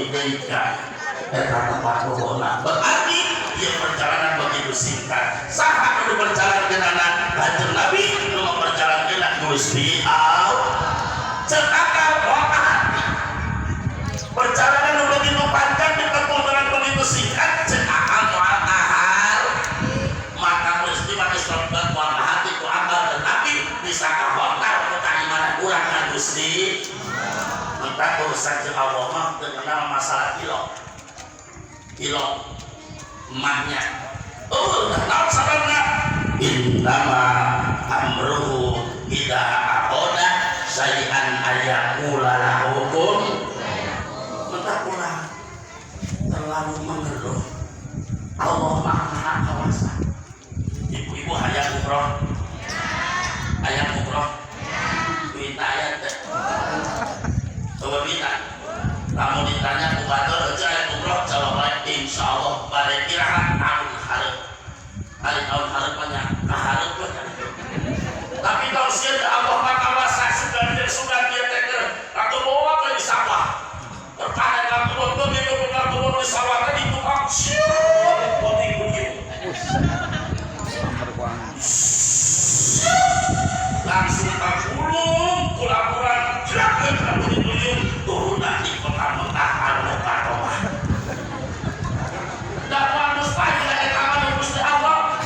dideka eta tempat pohona berarti dia perjalanan begitu singkat saha nu berjalan kenana kanjeng Nabi nu berjalan kenana Gusti Allah cekakal waka hati perjalanan nu begitu panjang ditempuh dengan begitu singkat cekakal waka hati maka Gusti maka sebab waka hati ku amal dan Nabi bisa kahontar untuk keimanan urang ka Gusti minta urusan jeung Allah mah dengan masalah kilo emaknya naon sababna innama amruhu idza aqada syai'an ayaqula lahukum mentakula terlalu mengeluh Allah maha kawasa ibu-ibu hayang umroh duit ayat coba minta kamu ditanya kubatur aja ayat umroh jawab insyaallah pada kirahan tahun harap banyak keharap banyak tapi kalau siapa Allah maka wasa sudah dia teker aku bawa ke di sawah terkadang aku bawa begitu benar di sawah tadi tukang siup begitu langsung tergulung kulapuran jatuh begitu turun di Mekah Arafah dan harus pagi dari kamar Gusti Allah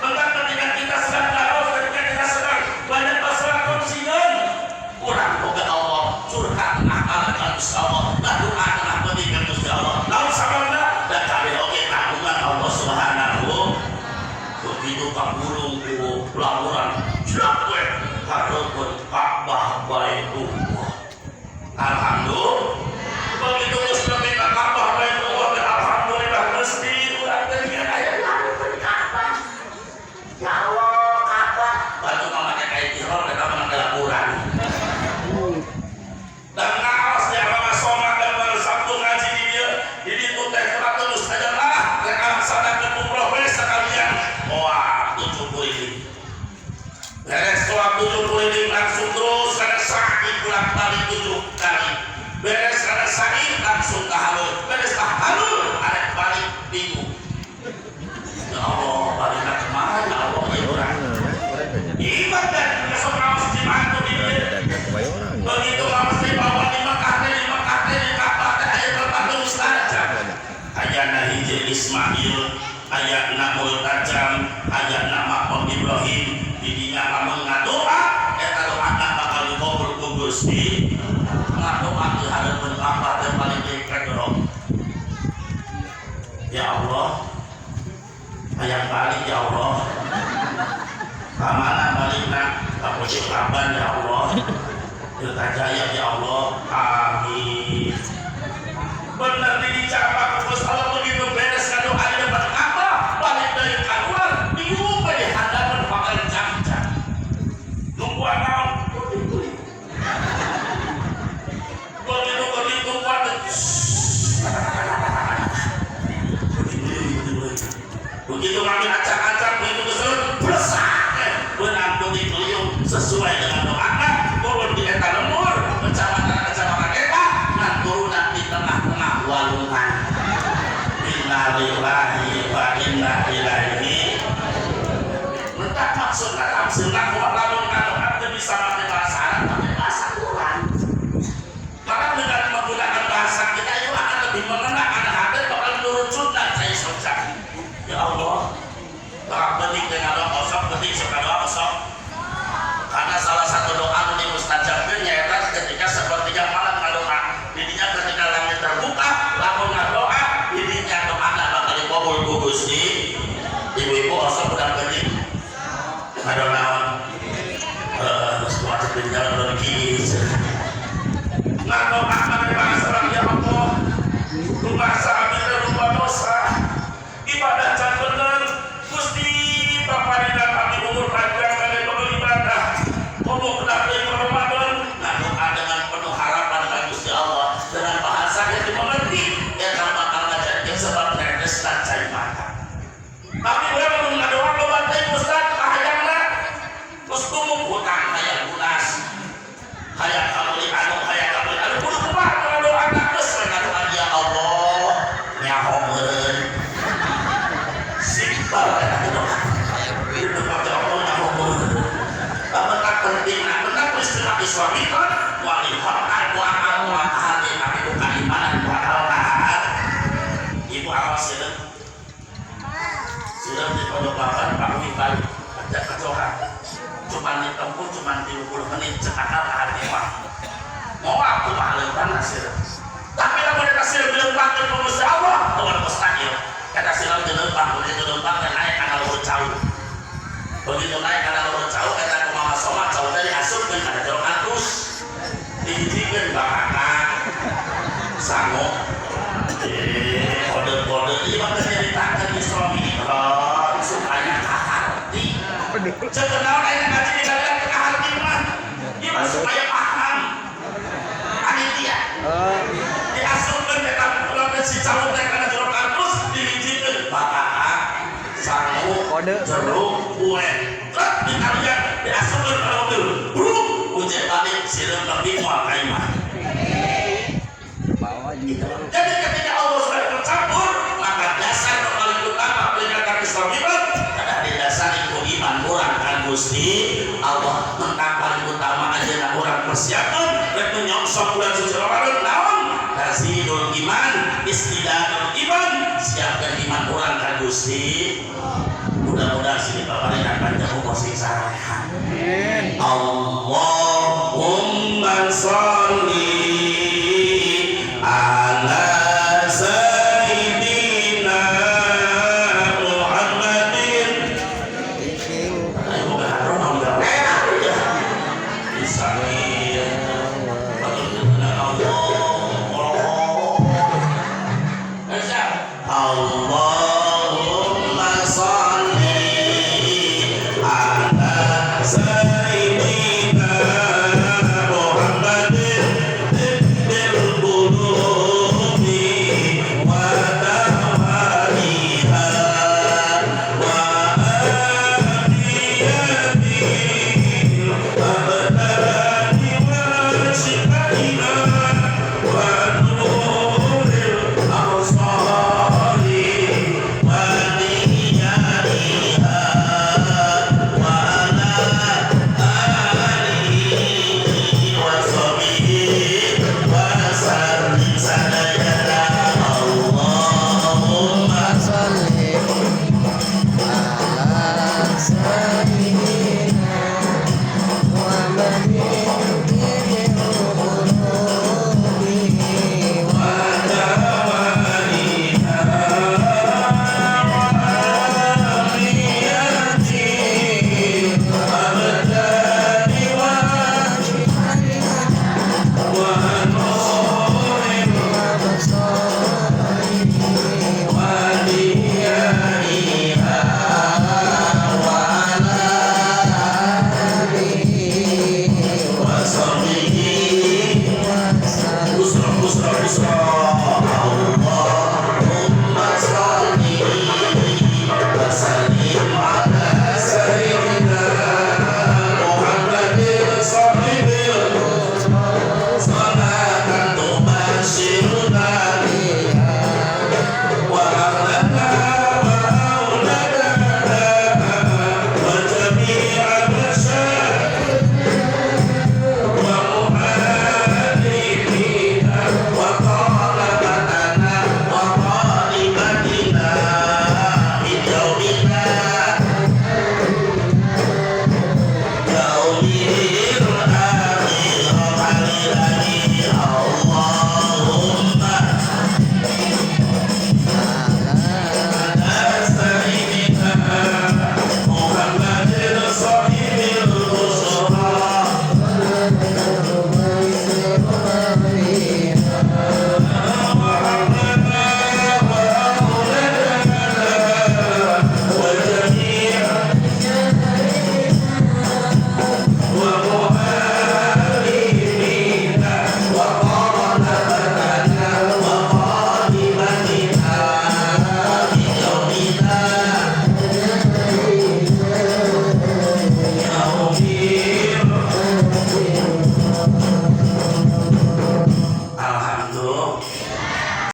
bahkan ketika kita sedang galau ketika kita sedang banyak masalah konsian kurang boga Allah curhat akal Gusti Allah lalu adalah pendidikan Gusti Allah lalu sabana dan kami oke tanggungan Allah Subhanahu begitu kabulung ku laporan jatuh harapun Ka'bah Baitullah alhamdulillah begitu Gusti minta Ka'bah Baitullah dan alhamdulillah Gusti ulah dengan ayat Ka'bah ya Allah Ka'bah batu mamanya kayak ihram dan kamu adalah kurang dan ngawas ya lama sholat dan malam Sabtu ngaji di dia jadi itu teh terus aja lah mereka laksanakan umroh sekalian wah 70 ini beres sholat 70 ini langsung terus ada sa'i pulang balik 7 kali beres ada sa'i langsung tahalul beres tahalul ada balik bingung ya Allah balik kemana ya Allah ya orang ibadah besok kamu dibantu di begitu kamu dibawa di Mekah di Ka'bah ayat terbantu saja ayatna hijri Ismail ayatna Multajam ayatna Maqam Ibrahim didinya kamu ngadoa eta doa bakal dikabul ku Gusti ngadoa di hadapan Ka'bah dan paling dikagorong ya Allah ayat balik ya Allah kamana balikna kamu cikaban ya Allah Dirtajaya ya Allah amin benar dicapak Gusti Allah begitu beres ngadoa di depan Ka'bah balik dari keluar diumum di hadapan bakal jam-jam nunggu naon begitu kuat begitu kami acak-acak begitu kesuruh beresak benang putih beliau sesuai dengan doa turun di eta lemur kecamatan ikut wali hormat wa hati tapi bukan iman bakal tahan ibu awas sirem di pondok lawan Pak Wiban ada kecoran cuman ditempuh cuman 30 menit cekakal hati mah mau aku mahaleban sirem tapi lamun eta sirem dilempangkeun ku Gusti Allah teu mustahil eta sirem dilempang dan naik kana luhur cau begitu naik kana luhur cau eta kumaha somat cau teh diasupkeun kana jero atus dihijikeun bakana sango kode-kode ieu mah teh nyaritakeun Islami supaya kahati ceuk naon aya ngaji di dalam kahati mah ieu mah supaya paham panitia diasupkeun eta lamun si cau teh kana jero atus dihijikeun bakana sango jeruk kue truk ditalian diasupkeun ka mobil bruk ujek balik sirem lebih moal ka imah jadi ketika Allah sudah bercampur maka dasar yang paling utama peringatan Islamiat adalah didasari ku iman urang kan Gusti Allah tentang paling utama aja orang persiapan rek menyongsong bulan suci Ramadan naon tasidul iman istidadul iman siapkan iman urang kan Gusti mudah-mudahan sini paparingan panjang umur sing sareha Allahumma sholli ala sayyidina Muhammadin ayo boga harum bisa nih